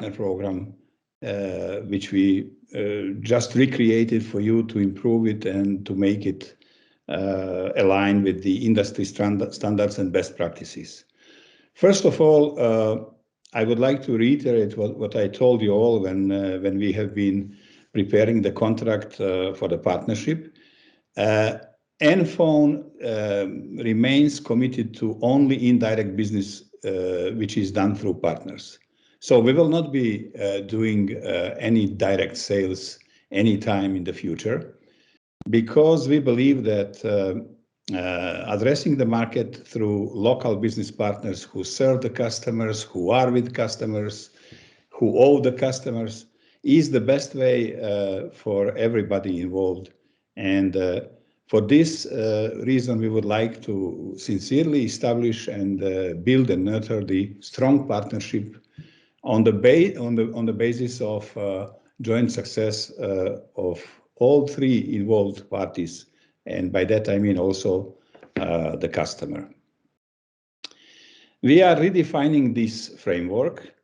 partner program, which we just recreated for you to improve it and to make it align with the industry standards and best practices. First of all, I would like to reiterate what I told you all when we have been preparing the contract for the partnership. NFON remains committed to only indirect business which is done through partners. So we will not be doing any direct sales anytime in the future, because we believe that addressing the market through local business partners who serve the customers, who are with customers, who owe the customers, is the best way for everybody involved. And for this reason, we would like to sincerely establish and build and nurture the strong partnership on the basis of joint success of all three involved parties. And by that, I mean also the customer. We are redefining this framework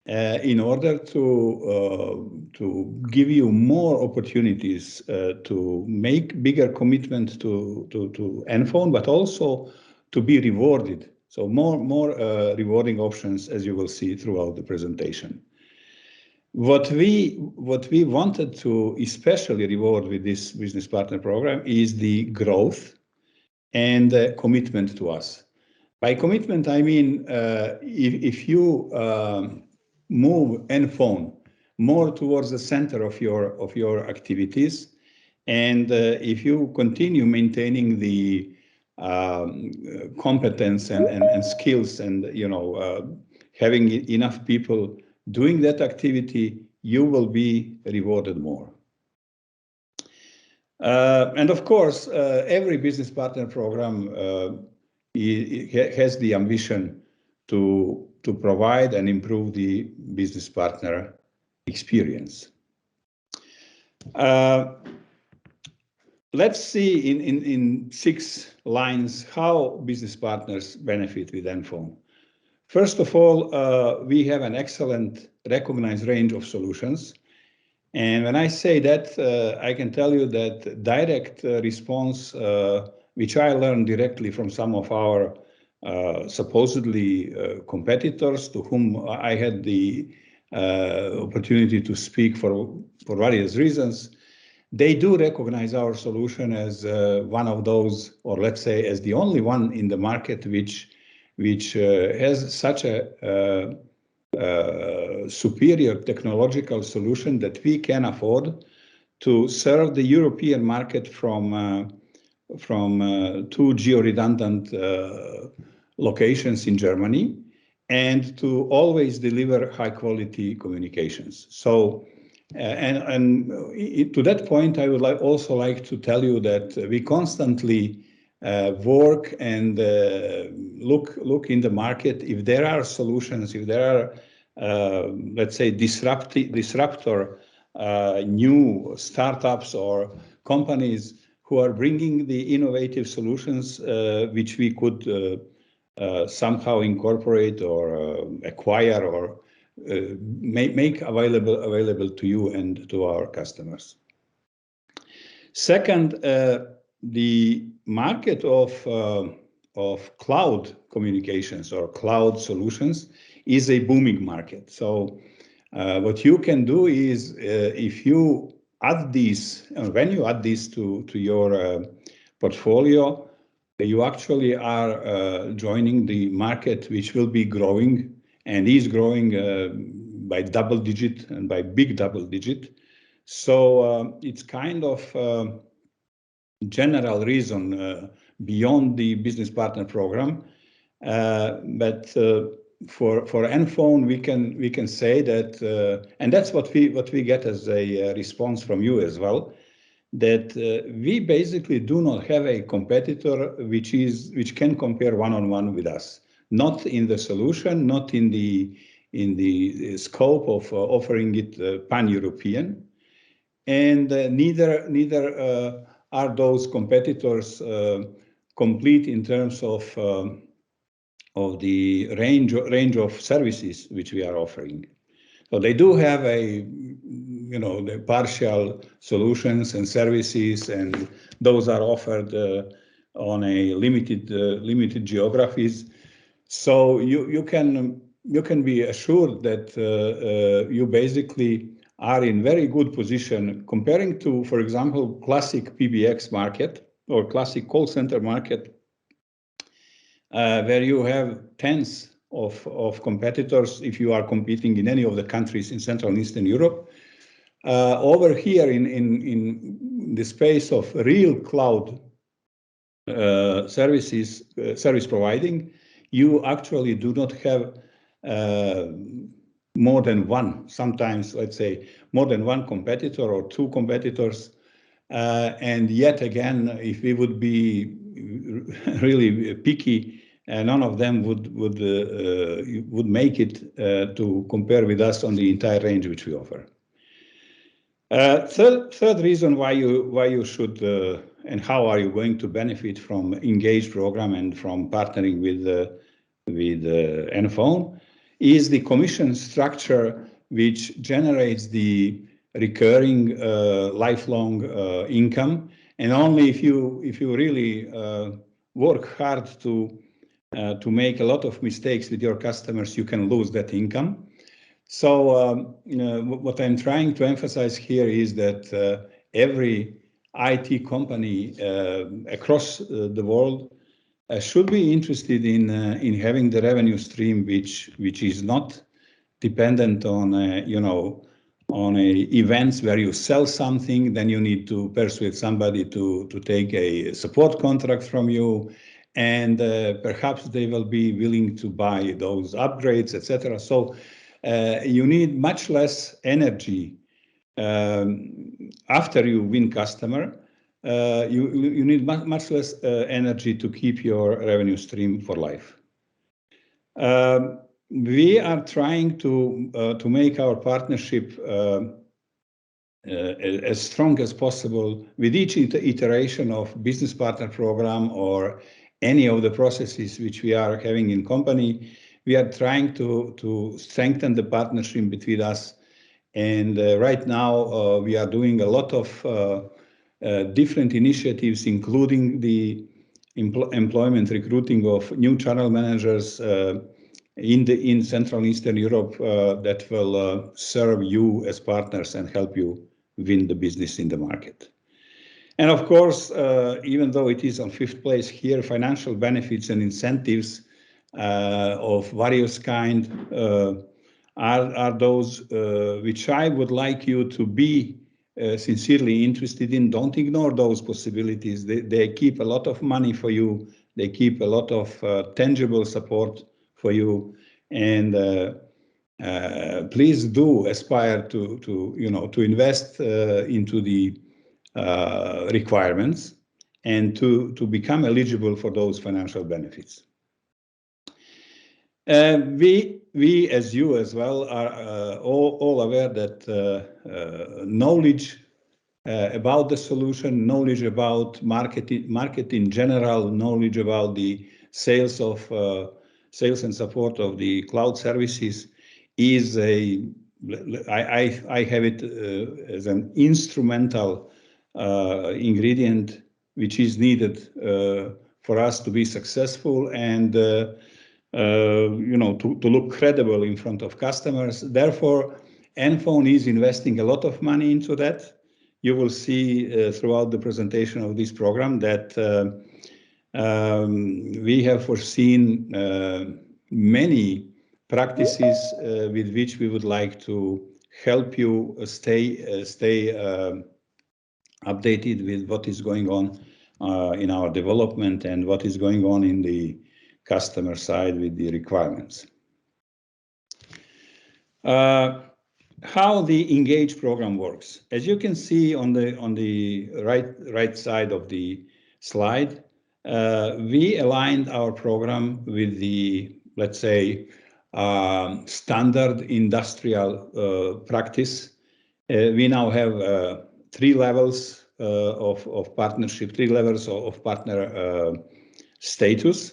in order to give you more opportunities to make bigger commitment to NFON, but also to be rewarded. So more rewarding options, as you will see throughout the presentation. What we wanted to especially reward with this business partner program is the growth and commitment to us. By commitment, I mean if you move NFON more towards the center of your activities, and if you continue maintaining the competence and skills, and having enough people doing that activity, you will be rewarded more. And of course, every business partner program has the ambition to provide and improve the business partner experience. Let's see in 6 lines how business partners benefit with NFON. First of all, we have an excellent recognized range of solutions. And when I say that, I can tell you that direct response, which I learned directly from some of our supposedly competitors to whom I had the opportunity to speak for various reasons, they do recognize our solution as one of those, or let's say as the only one in the market which has such a superior technological solution that we can afford to serve the European market from 2 geo-redundant locations in Germany, and to always deliver high-quality communications. So, to that point, I would also like to tell you that we constantly work and look in the market if there are solutions, if there are, let's say, disruptor new startups or companies who are bringing the innovative solutions which we could somehow incorporate or acquire or make available to you and to our customers. Second, the market of cloud communications or cloud solutions is a booming market. So what you can do is if you add these, when you add this to your portfolio, you actually are joining the market which will be growing and is growing by double digit and by big double digit. So it's kind of general reason beyond the business partner program, but for NFON we can say that, and that's what we get as a response from you as well, that we basically do not have a competitor which can compare one-on-one with us, not in the solution, not in the scope of offering it pan-European, and neither are those competitors complete in terms of the range of services which we are offering. So they do have the partial solutions and services, and those are offered on a limited geographies. So you can be assured that you basically are in very good position comparing to, for example, classic PBX market or classic call center market, where you have tens of competitors if you are competing in any of the countries in Central and Eastern Europe. Over here in the space of real cloud service providing, you actually do not have more than one, sometimes let's say more than one competitor or two competitors. And yet again, if we would be really picky, none of them would make it to compare with us on the entire range which we offer. Third reason why you should and how are you going to benefit from NGAGE program and from partnering with NFON is the commission structure which generates the recurring lifelong income, and only if you really work hard to make a lot of mistakes with your customers, you can lose that income. So what I'm trying to emphasize here is that every IT company across the world should be interested in having the revenue stream which is not dependent on on events where you sell something, then you need to persuade somebody to take a support contract from you, and perhaps they will be willing to buy those upgrades, etc. So you need much less energy after you win customer. You need much less energy to keep your revenue stream for life. We are trying to make our partnership as strong as possible with each iteration of business partner program or any of the processes which we are having in company. We are trying to strengthen the partnership between us, and right now we are doing a lot of different initiatives, including the employment recruiting of new channel managers in Central and Eastern Europe that will serve you as partners and help you win the business in the market. And of course, even though it is on 5th place here, financial benefits and incentives of various kind are those which I would like you to be sincerely interested in. Don't ignore those possibilities. They keep a lot of money for you. They keep a lot of tangible support for you, and please do aspire to invest into the requirements and to become eligible for those financial benefits. We, as you as well, are all aware that knowledge about the solution, knowledge about market in general, knowledge about the sales and support of the cloud services is I have it as an instrumental ingredient which is needed for us to be successful and to look credible in front of customers. Therefore, NFON is investing a lot of money into that. You will see throughout the presentation of this program that we have foreseen many practices with which we would like to help you stay updated with what is going on in our development and what is going on in the customer side with the requirements. How the NGAGE program works. As you can see on the right side of the slide, we aligned our program with the, let's say, standard industrial practice. We now have 3 levels of partnership, 3 levels of partner status.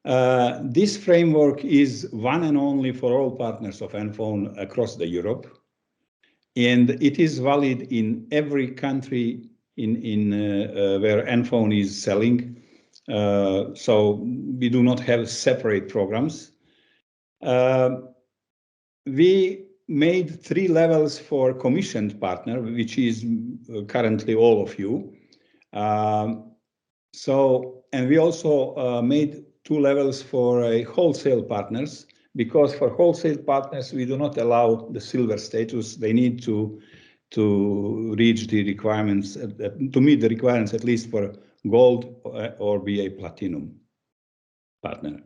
This framework is one and only for all partners of NFON across the Europe, and it is valid in every country where NFON is selling. So we do not have separate programs. We made 3 levels for commissioned partner, which is currently all of you. And we also made 2 levels for wholesale partners, because for wholesale partners, we do not allow the silver status. They need to reach the requirements, to meet the requirements at least for gold or be a platinum partner.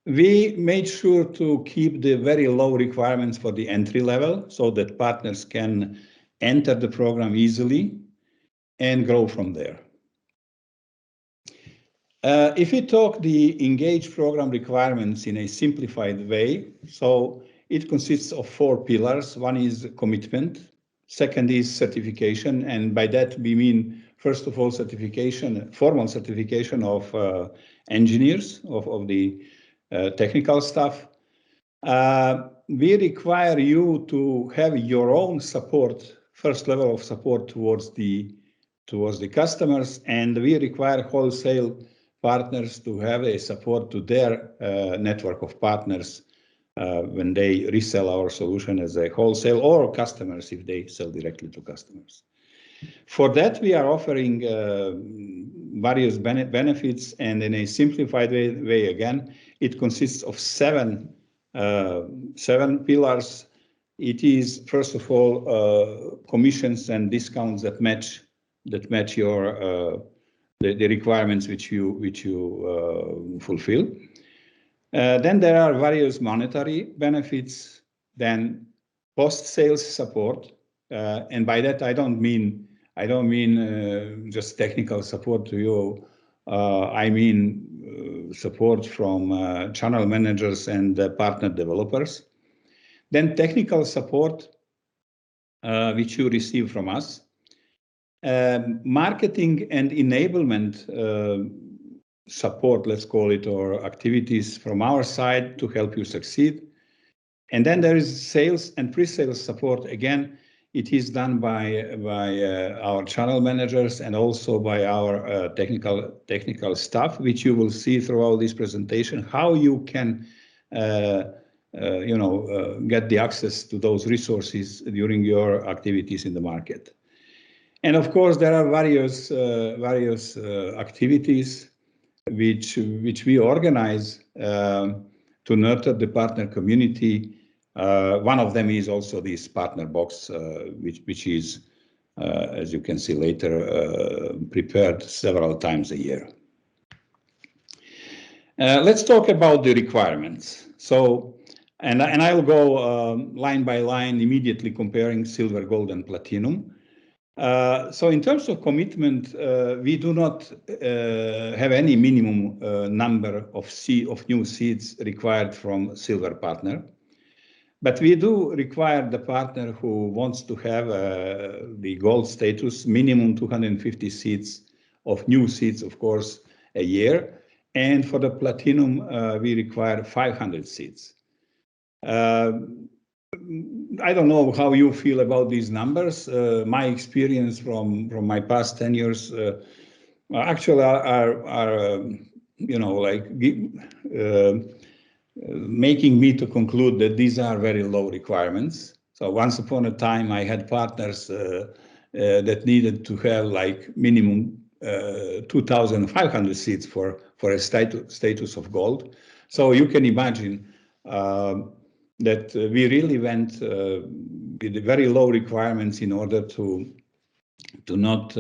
We made sure to keep the very low requirements for the entry level so that partners can enter the program easily and grow from there. If we talk the NGAGE program requirements in a simplified way, so it consists of 4 pillars. One is commitment, second is certification, and by that we mean, first of all, certification, formal certification of engineers, of the technical staff. We require you to have your own support, first level of support towards the customers, and we require wholesale partners to have a support to their network of partners when they resell our solution as a wholesale, or customers if they sell directly to customers. For that, we are offering various benefits, and in a simplified way again, it consists of 7 pillars. It is, first of all, commissions and discounts that match your the requirements which you fulfill. Then there are various monetary benefits, then post-sales support, and by that I don't mean just technical support to you. I mean support from channel managers and partner developers. Then technical support, which you receive from us. Marketing and enablement support, let's call it, or activities from our side to help you succeed. And then there is sales and pre-sales support. Again, it is done by our channel managers and also by our technical staff, which you will see throughout this presentation, how you can get the access to those resources during your activities in the market. And of course, there are various activities which we organize to nurture the partner community. One of them is also this partner box, which is, as you can see later, prepared several times a year. Let's talk about the requirements. So, and I'll go line by line, immediately comparing silver, gold, and platinum. So in terms of commitment, we do not have any minimum number of new seats required from silver partner, but we do require the partner who wants to have the gold status, minimum 250 seats of new seats, of course, a year. And for the platinum, we require 500 seats. I don't know how you feel about these numbers. My experience from my past 10 years actually are making me to conclude that these are very low requirements. So once upon a time, I had partners that needed to have like minimum 2,500 seats for a status of gold. So you can imagine that we really went with very low requirements in order to not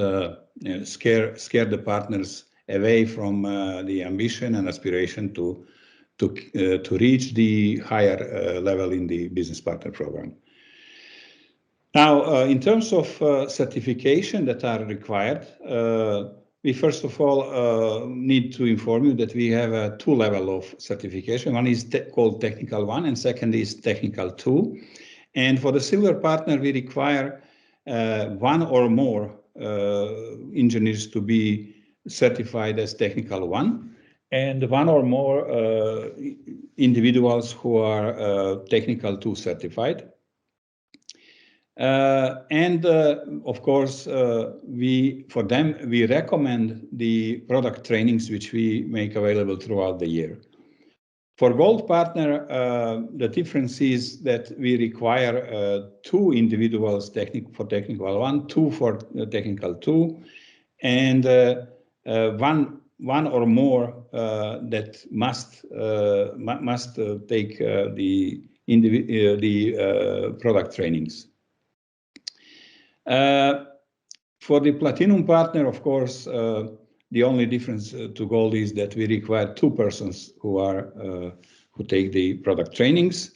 scare the partners away from the ambition and aspiration to reach the higher level in the business partner program. Now, in terms of certification that are required, we first of all need to inform you that we have 2 levels of certification. One is called Technical 1 and second is Technical 2. And for the silver partner, we require 1 or more engineers to be certified as Technical 1. and one or more individuals who are technical 2 certified. Of course, for them, we recommend the product trainings which we make available throughout the year. For Gold Partner, the difference is that we require 2 individuals for technical 1, 2 for technical 2, and one or more that must take the product trainings. For the Platinum Partner, of course, the only difference to Gold is that we require 2 persons who take the product trainings.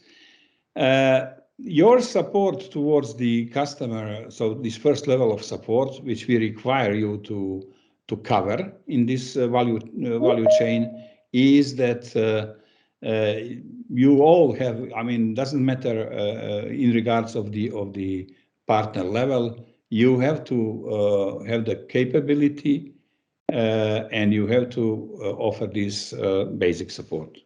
Your support towards the customer, so this first level of support, which we require you to cover in this value chain, is that you all have. I mean, doesn't matter in regards of the partner level. You have to have the capability, and you have to offer this basic support.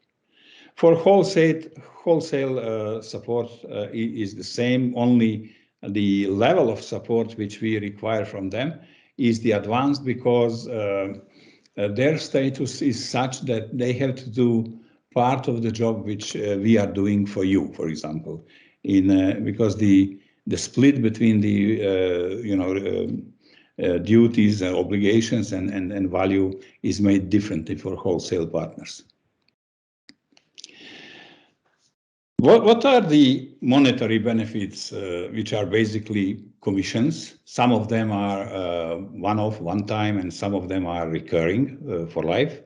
For wholesale support is the same, only the level of support which we require from them is the advanced, because their status is such that they have to do part of the job which we are doing for you, for example, because the split between the duties and obligations and value is made differently for wholesale partners. What are the monetary benefits, which are basically commissions? Some of them are one-off, one-time, and some of them are recurring for life.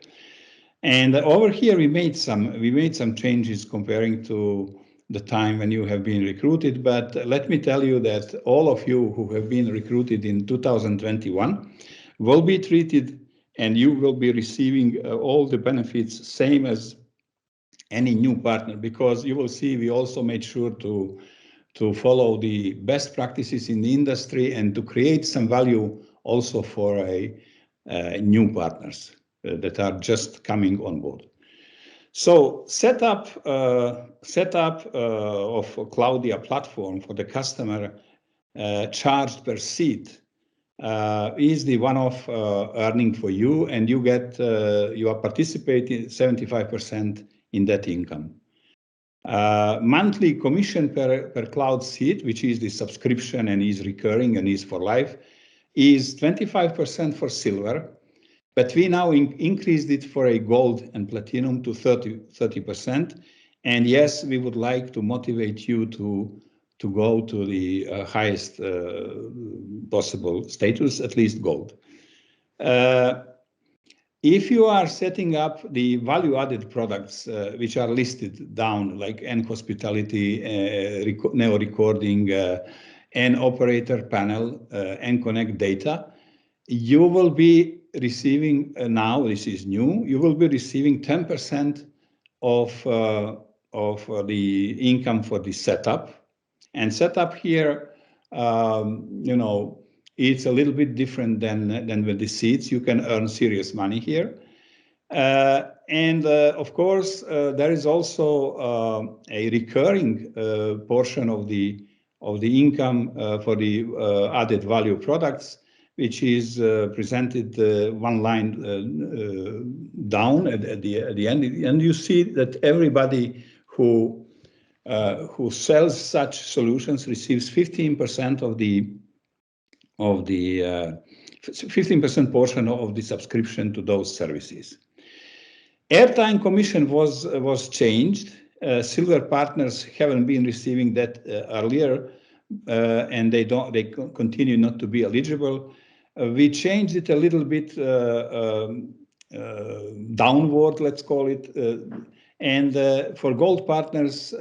And over here we made some changes comparing to the time when you have been recruited. But let me tell you that all of you who have been recruited in 2021 will be treated, and you will be receiving all the benefits same as any new partner, because you will see we also made sure to follow the best practices in the industry and to create some value also for new partners that are just coming on board. So setup of Cloudia platform for the customer charged per seat is the one-off earning for you, and you are participating 75% in that income. Monthly commission per cloud seat, which is the subscription and is recurring and is for life, is 25% for silver, but we now increased it for a gold and platinum to 30%. And yes, we would like to motivate you to go to the highest possible status, at least gold. If you are setting up the value-added products, which are listed down, like N-Hospitality, Neo-Recording, N-Operator Panel, N-Connect Data, you will be receiving, now this is new, you will be receiving 10% of the income for the setup. And setup here, it's a little bit different than with the seats. You can earn serious money here. Of course, there is also a recurring portion of the income for the added value products, which is presented one line down at the end. And you see that everybody who sells such solutions receives 15% of the 15% portion of the subscription to those services. Airtime commission was changed. Silver partners haven't been receiving that earlier, and they continue not to be eligible. We changed it a little bit downward, let's call it. And for gold partners,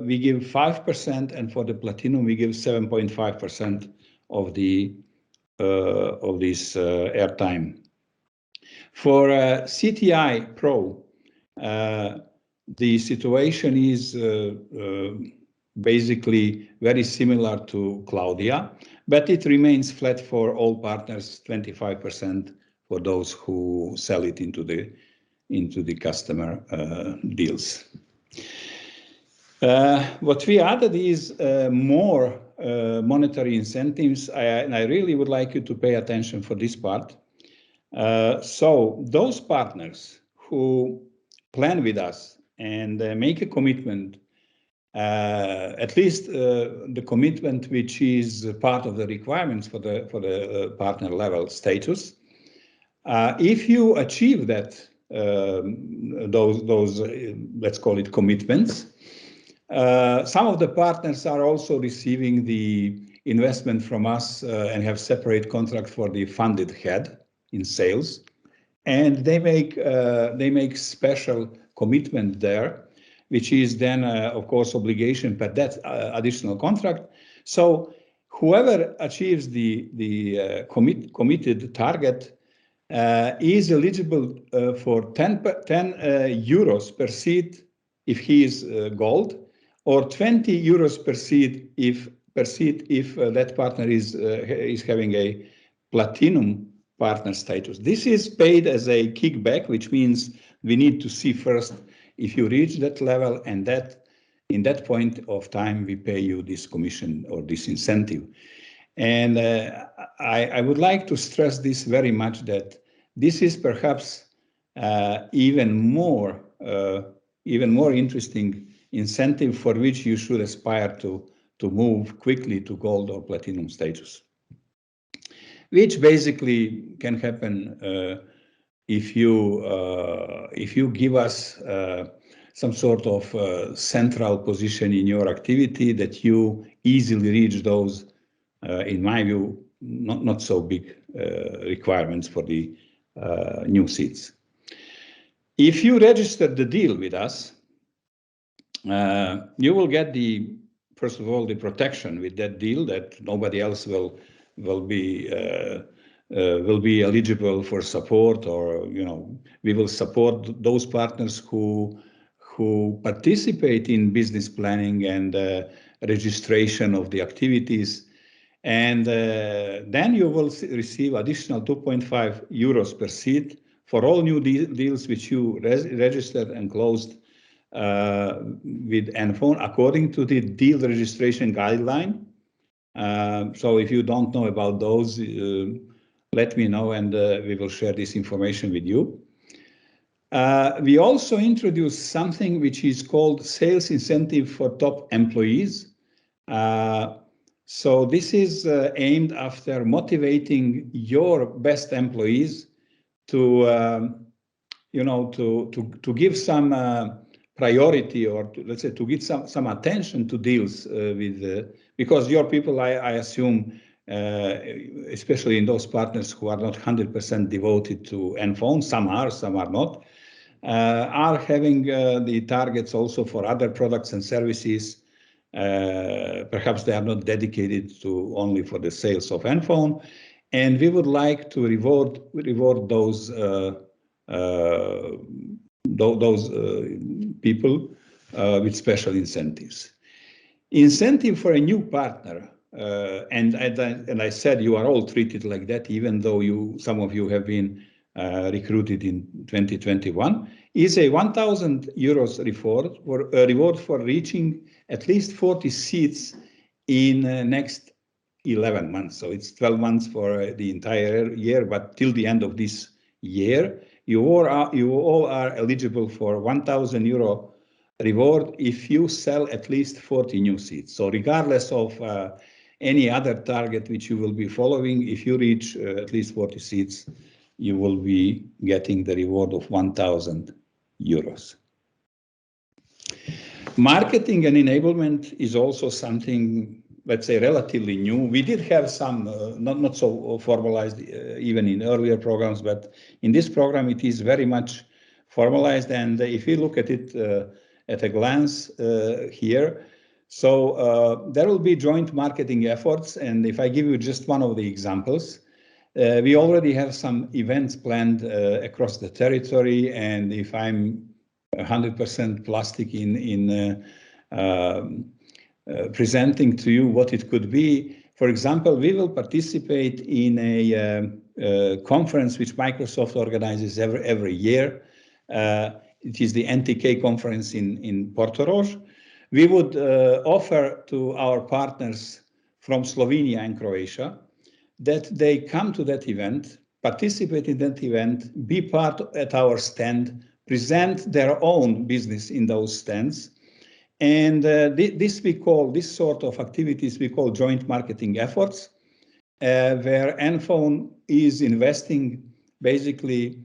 we give 5%, and for the platinum, we give 7.5% of this airtime. For CTI Pro, the situation is basically very similar to Cloudia, but it remains flat for all partners, 25% for those who sell it into the into the customer deals. What we added is more monetary incentives, and I really would like you to pay attention for this part. So those partners who plan with us and make a commitment, at least the commitment which is part of the requirements for the partner level status. If you achieve that, those let's call it commitments, some of the partners are also receiving the investment from us and have separate contract for the funded head in sales, and they make special commitment there, which is then of course obligation per that additional contract. So whoever achieves the committed target is eligible for 10 euros per seat if he is gold, or 20 euros per seat if that partner is having a platinum partner status. This is paid as a kickback, which means we need to see first if you reach that level, and that in that point of time we pay you this commission or this incentive. And I would like to stress this very much, that this is perhaps even more interesting incentive for which you should aspire to move quickly to gold or platinum status, which basically can happen if you give us some sort of central position in your activity, that you easily reach those, in my view, not so big requirements for the new seats. If you register the deal with us, you will get first of all, the protection with that deal, that nobody else will be eligible for support, or we will support those partners who participate in business planning and registration of the activities, and then you will receive additional 2.5 euros per seat for all new deals which you registered and closed with NFON according to the deal registration guideline. So if you don't know about those, let me know, and we will share this information with you. We also introduced something which is called sales incentive for top employees. So this is aimed after motivating your best employees to give some priority, or let's say to give some attention to deals with because your people, I assume, especially in those partners who are not 100% devoted to NFON, some are not, are having the targets also for other products and services. Perhaps they are not dedicated to only for the sales of NFON, and we would like to reward those people with special incentives. Incentive for a new partner, and I said you are all treated like that, even though some of you have been recruited in 2021, is a 1,000 euros reward for reaching at least 40 seats in next 11 months. So it's 12 months for the entire year, but till the end of this year, you all are eligible for 1,000 euro reward if you sell at least 40 new seats. So regardless of any other target which you will be following, if you reach at least 40 seats, you will be getting the reward of 1,000 euros. Marketing and enablement is also something, let's say, relatively new. We did have some not so formalized even in earlier programs, but in this program it is very much formalized. And if you look at it at a glance here, so there will be joint marketing efforts. And if I give you just one of the examples, we already have some events planned across the territory, and if I'm 100% plastic in presenting to you what it could be, for example, we will participate in a conference which Microsoft organizes every year, It is the NTK conference in Porto Roche. We would offer to our partners from Slovenia and Croatia that they come to that event, participate in that event, be part at our stand, present their own business in those stands. And this sort of activities we call joint marketing efforts, where NFON is investing basically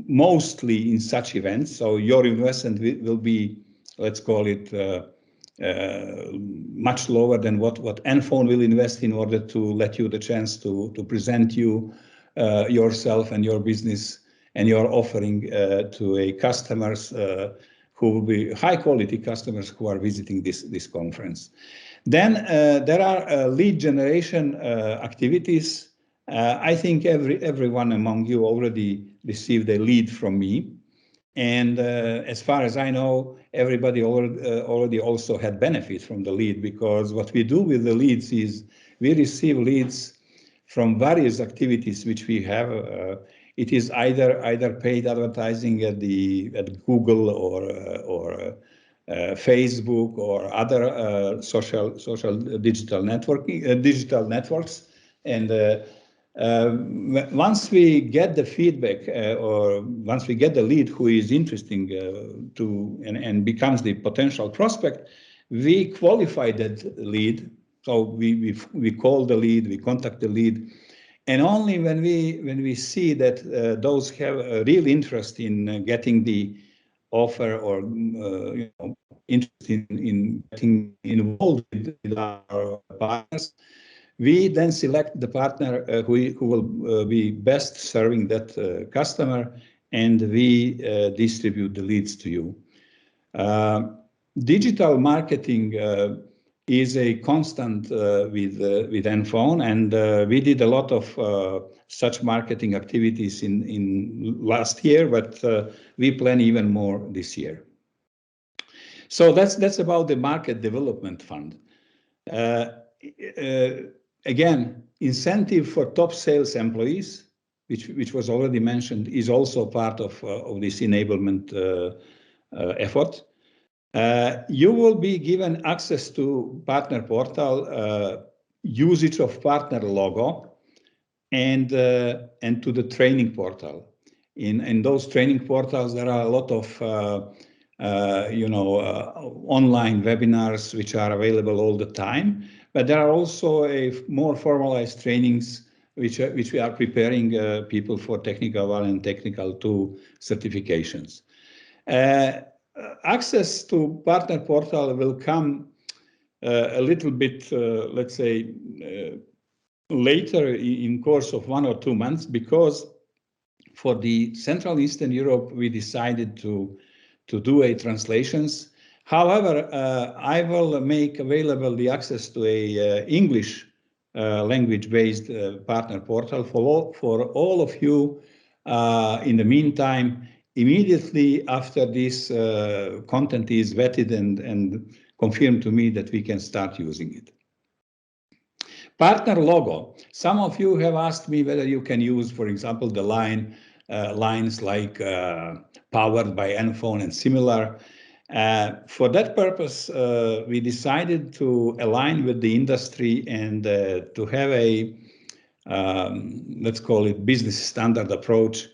mostly in such events. So your investment will be, let's call it, much lower than what NFON will invest in order to let you the chance to present yourself and your business and your offering to a customers who will be high quality customers who are visiting this conference. Then there are lead generation activities. I think everyone among you already received a lead from me. And as far as I know, everybody already also had benefit from the lead, because what we do with the leads is we receive leads from various activities which we have. It is either paid advertising at Google or Facebook or other social digital networks, and once we get the feedback or once we get the lead who is interesting and becomes the potential prospect, we qualify that lead. So we call the lead, we contact the lead, and only when we see that those have a real interest in getting the offer or interest in getting involved with our partners, we then select the partner who will be best serving that customer, and we distribute the leads to you. Digital marketing is a constant with NFON, and we did a lot of such marketing activities in last year, but we plan even more this year. So that's about the Market Development Fund. Again, incentive for top sales employees, which was already mentioned, is also part of this enablement effort. You will be given access to partner portal, usage of partner logo, and to the training portal. In those training portals, there are a lot of online webinars which are available all the time. But there are also more formalized trainings which we are preparing people for Technical 1 and Technical 2 certifications. Access to partner portal will come a little bit, let's say, later in course of 1 or 2 months, because for the Central Eastern Europe we decided to do a translations. However, I will make available the access to a English language-based partner portal for all of you in the meantime, immediately after this content is vetted and confirmed to me that we can start using it. Partner logo. Some of you have asked me whether you can use, for example, the lines like powered by NFON and similar. For that purpose, we decided to align with the industry and to have a, let's call it, business standard approach,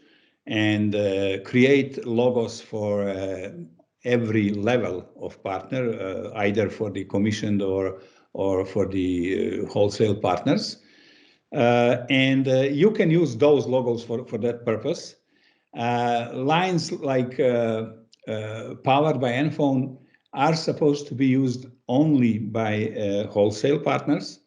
and create logos for every level of partner, either for the commissioned or for the wholesale partners. And you can use those logos for that purpose. Lines like powered by NFON are supposed to be used only by wholesale partners.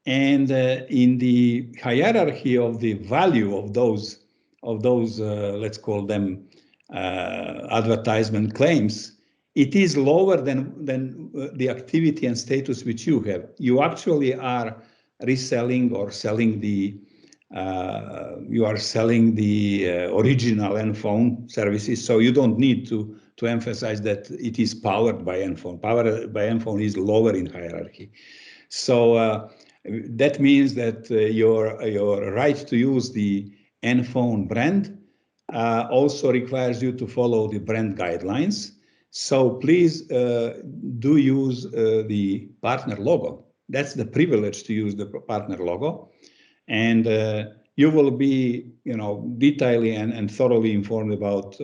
And in the hierarchy of the value of those let's call them advertisement claims, it is lower than the activity and status which you have. You actually are reselling or selling the original NFON services, so you don't need to emphasize that it is powered by NFON. Powered by NFON is lower in hierarchy. So that means that your right to use the NFON brand also requires you to follow the brand guidelines. So please do use the partner logo. That's the privilege to use the partner logo. And you will be, detailedly and thoroughly informed about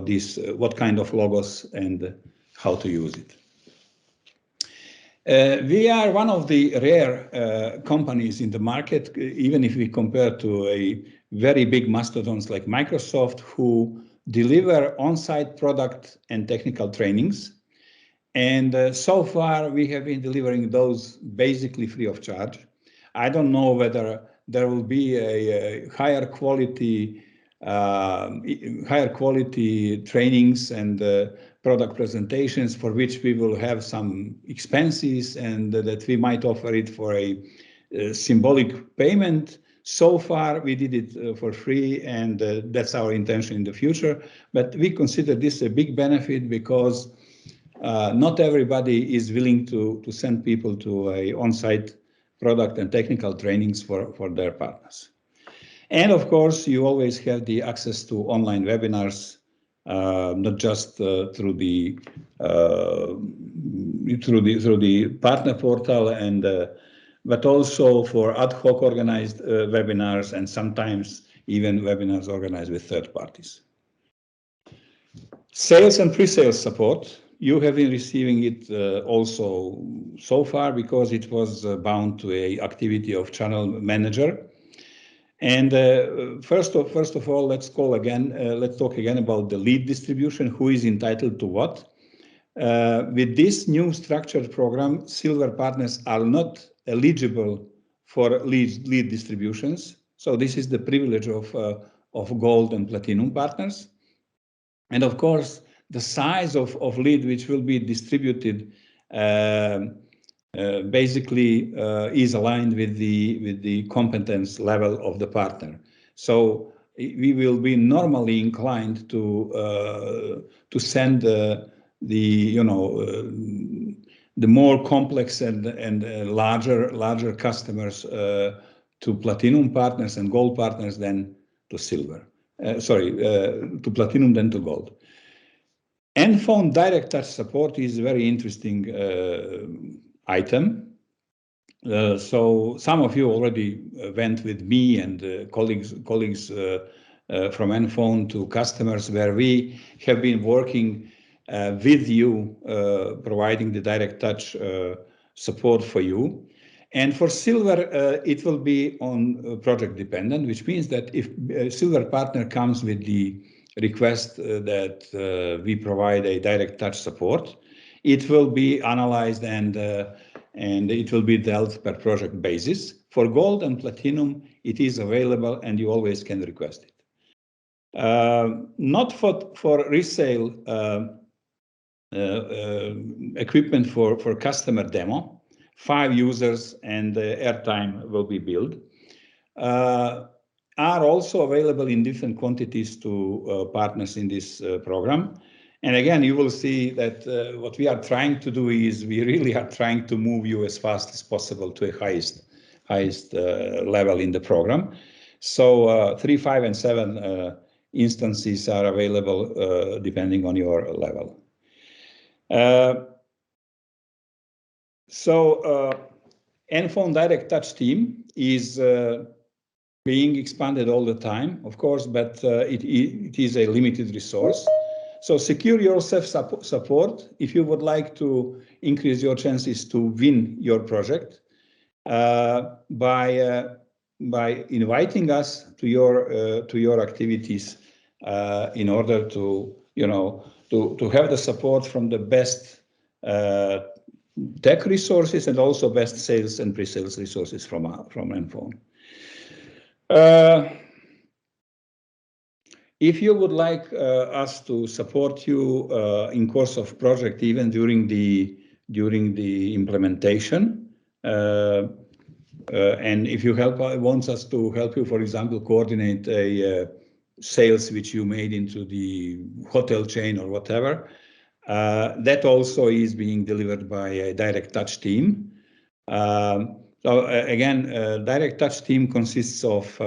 this, what kind of logos and how to use it. We are one of the rare companies in the market, even if we compare to a very big mastodons like Microsoft, who deliver on-site product and technical trainings. And so far, we have been delivering those basically free of charge. I don't know whether there will be a higher quality trainings and product presentations for which we will have some expenses, and that we might offer it for a symbolic payment. So far, we did it for free, and that's our intention in the future. But we consider this a big benefit because not everybody is willing to send people to a on-site product and technical trainings for their partners. And of course, you always have the access to online webinars, not just through the partner portal, and but also for ad hoc organized webinars, and sometimes even webinars organized with third parties. Sales and pre-sales support. You have been receiving it also so far because it was bound to a activity of channel manager. And first of all, let's talk again about the lead distribution, who is entitled to what. With this new structured program, silver partners are not eligible for lead distributions. So this is the privilege of gold and platinum partners. And of course, the size of lead which will be distributed basically is aligned with the competence level of the partner. So we will be normally inclined to send the more complex and larger customers to platinum partners and gold partners than to silver. To platinum than to gold. NFON direct touch support is a very interesting item. So some of you already went with me and colleagues from NFON to customers where we have been working with you, providing the direct touch support for you. And for silver, it will be on project dependent, which means that if a silver partner comes with the request that we provide a direct touch support, it will be analyzed and it will be dealt per project basis. For gold and platinum, it is available and you always can request it. Not for resale equipment for customer demo. 5 users and airtime will be billed. Are also available in different quantities to partners in this program. And again, you will see that what we are trying to do is we really are trying to move you as fast as possible to a highest level in the program. So 3, 5, and 7 instances are available depending on your level. NFON Direct Touch team is being expanded all the time, of course, but it is a limited resource. So secure yourself support if you would like to increase your chances to win your project by inviting us to your activities in order to have the support from the best tech resources and also best sales and pre-sales resources from NFON. If you would like us to support you in course of project, even during the implementation, and if you want us to help you, for example, coordinate a sales which you made into the hotel chain or whatever, that also is being delivered by a direct touch team. So again, direct touch team consists of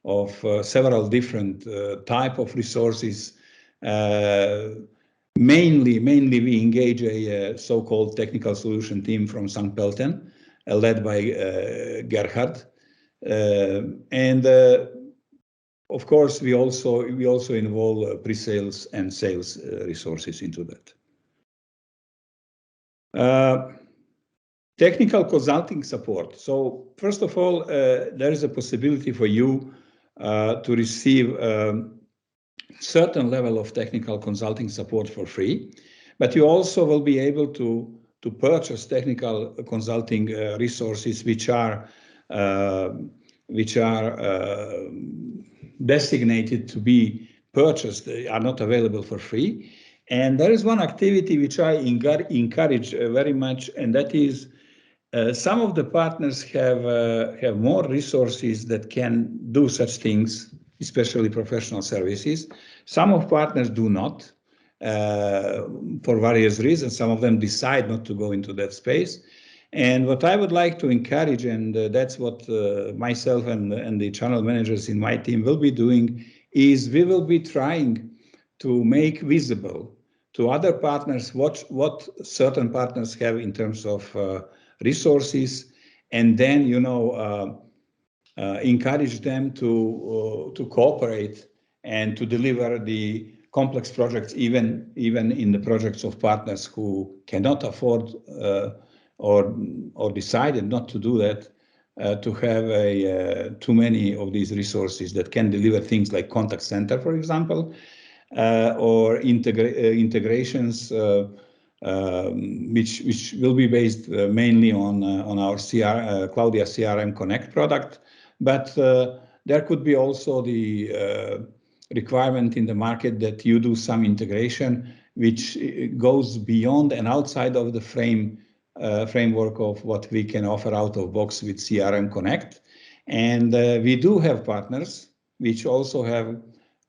several different type of resources. Mainly we engage a so-called technical solution team from St. Pölten, led by Gerhard, and of course we also involve pre-sales and sales resources into that. Technical consulting support. So first of all, there is a possibility for you to receive certain level of technical consulting support for free, but you also will be able to purchase technical consulting resources which are designated to be purchased, are not available for free. And there is one activity which I encourage very much, and that is some of the partners have more resources that can do such things, especially professional services. Some of partners do not, for various reasons. Some of them decide not to go into that space. And what I would like to encourage, and that's what myself and the channel managers in my team will be doing, is we will be trying to make visible to other partners what certain partners have in terms of resources, and then encourage them to cooperate and to deliver the complex projects, even in the projects of partners who cannot afford or decided not to do that, to have too many of these resources that can deliver things like contact center, for example, or integrations which will be based mainly on our Cloudia CRM Connect product. But there could be also the requirement in the market that you do some integration which goes beyond and outside of the framework of what we can offer out of box with CRM Connect. And we do have partners which also have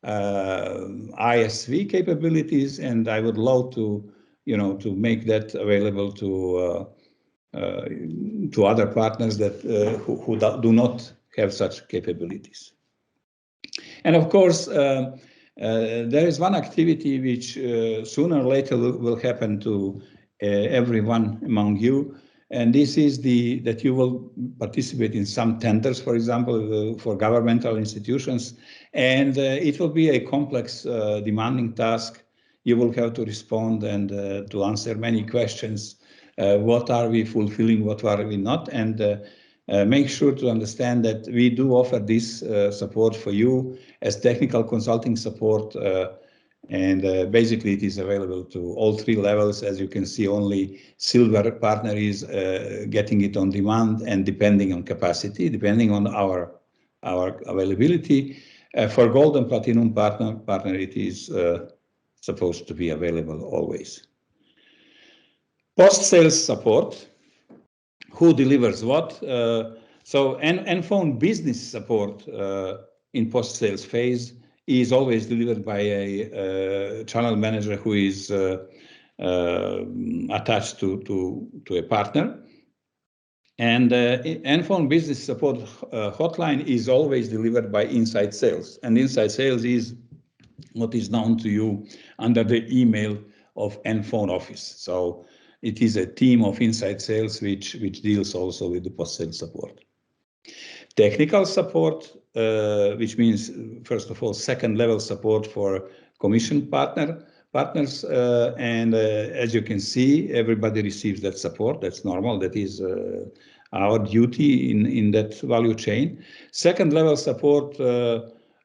ISV capabilities, and I would love to make that available to other partners that who do not have such capabilities. And of course, there is one activity which sooner or later will happen to everyone among you, and this is that you will participate in some tenders, for example, for governmental institutions, and it will be a complex, demanding task. You will have to respond and to answer many questions. What are we fulfilling? What are we not? And make sure to understand that we do offer this support for you as technical consulting support. And basically, it is available to all three levels. As you can see, only silver partner is getting it on demand, and depending on capacity, depending on our availability. For gold and platinum partner, it is supposed to be available always. Post-sales support. Who delivers what? So NFON business support in post-sales phase is always delivered by a channel manager who is attached to a partner. And NFON business support hotline is always delivered by inside sales. And inside sales is what is known to you under the email of NFON office. So it is a team of inside sales which deals also with the post-sales support. Technical support, which means, first of all, second level support for commission partners. And as you can see, everybody receives that support. That's normal. That is our duty in that value chain. Second level support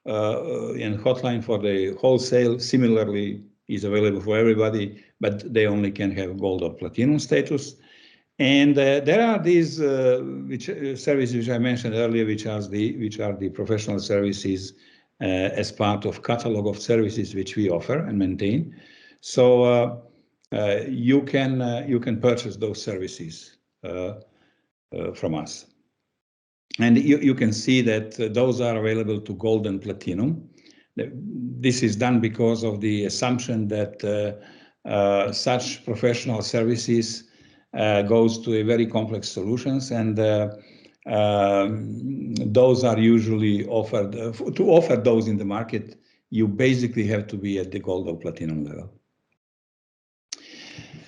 and hotline for the wholesale similarly is available for everybody, but they only can have gold or platinum status. And there are these services which I mentioned earlier, which are the professional services as part of catalog of services which we offer and maintain. So you can purchase those services from us. And you can see that those are available to gold and platinum. This is done because of the assumption that such professional services goes to a very complex solutions, and Those are usually offered. To offer those in the market, you basically have to be at the gold or platinum level.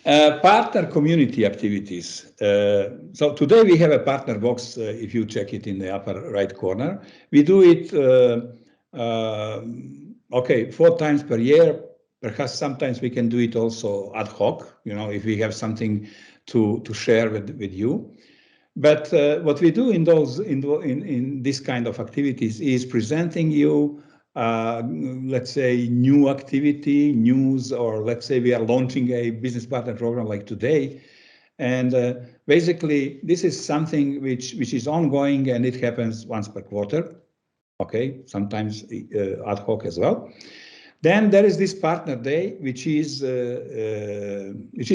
Partner community activities. So today we have a partner box, if you check it in the upper right corner. We do it, okay, 4 times per year. Perhaps sometimes we can do it also ad hoc, if we have something to share with you. But what we do in this kind of activities is presenting you, let's say, new activity, news, or let's say we are launching a business partner program like today. And basically, this is something which is ongoing, and it happens once per quarter. Okay, sometimes ad hoc as well. Then there is this partner day, which is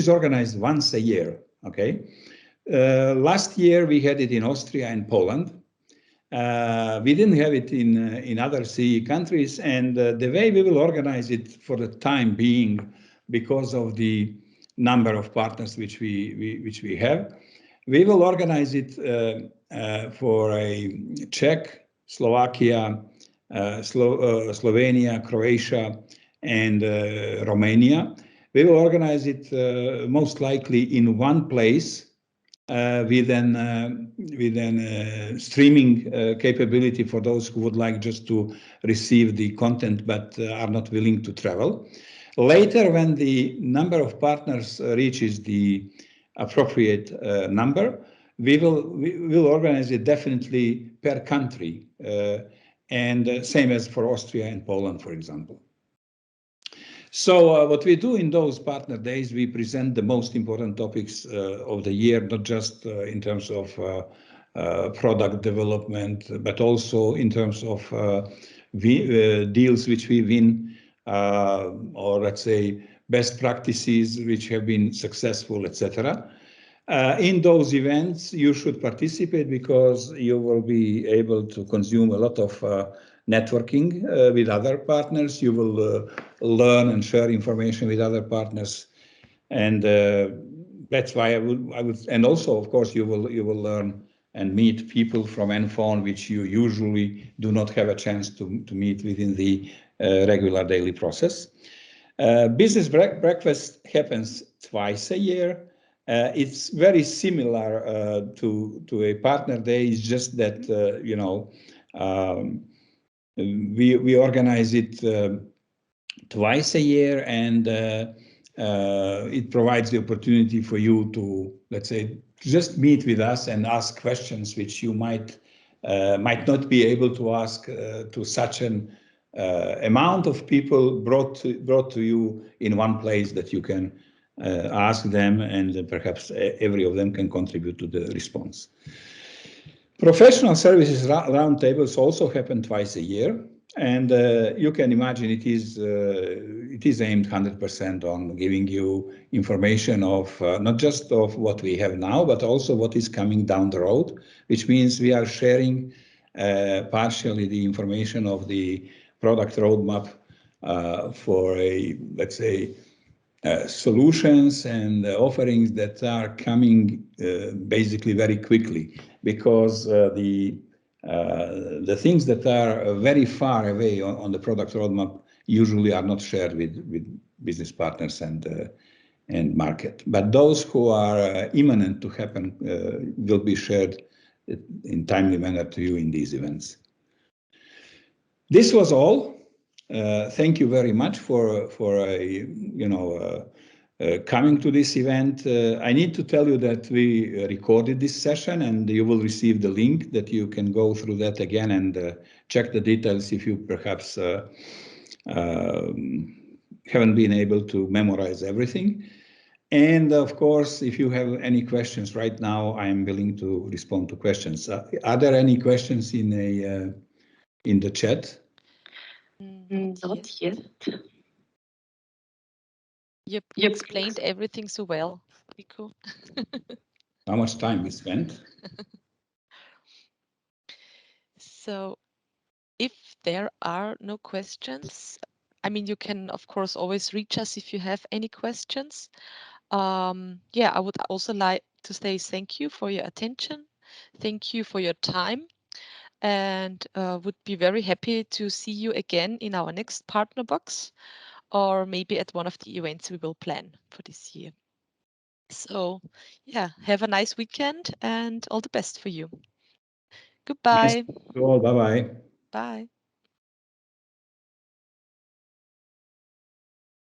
organized once a year. Okay. Last year we had it in Austria and Poland. We didn't have it in other CE countries, and the way we will organize it for the time being, because of the number of partners which we have, we will organize it for a Czech, Slovakia, Slovenia, Croatia, and Romania. We will organize it most likely in one place. With an streaming capability for those who would like just to receive the content but are not willing to travel. Later, when the number of partners reaches the appropriate number, we will organize it definitely per country, and same as for Austria and Poland, for example. So what we do in those partner days, we present the most important topics of the year, not just in terms of product development, but also in terms of deals which we win, or let's say best practices which have been successful, etc. In those events, you should participate because you will be able to consume a lot of networking with other partners. You will learn and share information with other partners, and that's why I would. And also, of course, you will learn and meet people from NFON, which you usually do not have a chance to meet within the regular daily process. Business breakfast happens twice a year. It's very similar to a partner day. It's just that we organize it twice a year, and it provides the opportunity for you to, let's say, just meet with us and ask questions which you might not be able to ask to such an amount of people brought to you in one place that you can ask them, and perhaps every of them can contribute to the response. Professional services roundtables also happen twice a year, and you can imagine it is aimed 100% on giving you information of not just of what we have now, but also what is coming down the road, which means we are sharing partially the information of the product roadmap for a, let's say, solutions and offerings that are coming basically very quickly, because the things that are very far away on the product roadmap usually are not shared with business partners and market. But those who are imminent to happen will be shared in timely manner to you in these events. This was all. Thank you very much for coming to this event. I need to tell you that we recorded this session, and you will receive the link that you can go through that again and check the details if you perhaps haven't been able to memorize everything. And of course, if you have any questions right now, I am willing to respond to questions. Are there any questions in the chat? Not yet. You explained everything so well, Nico. How much time we spent? So if there are no questions, I mean, you can, of course, always reach us if you have any questions. Yeah, I would also like to say thank you for your attention. Thank you for your time, and would be very happy to see you again in our next partner box, or maybe at one of the events we will plan for this year. So, yeah, have a nice weekend and all the best for you. Nice Goodbye. to all. Bye bye. Bye.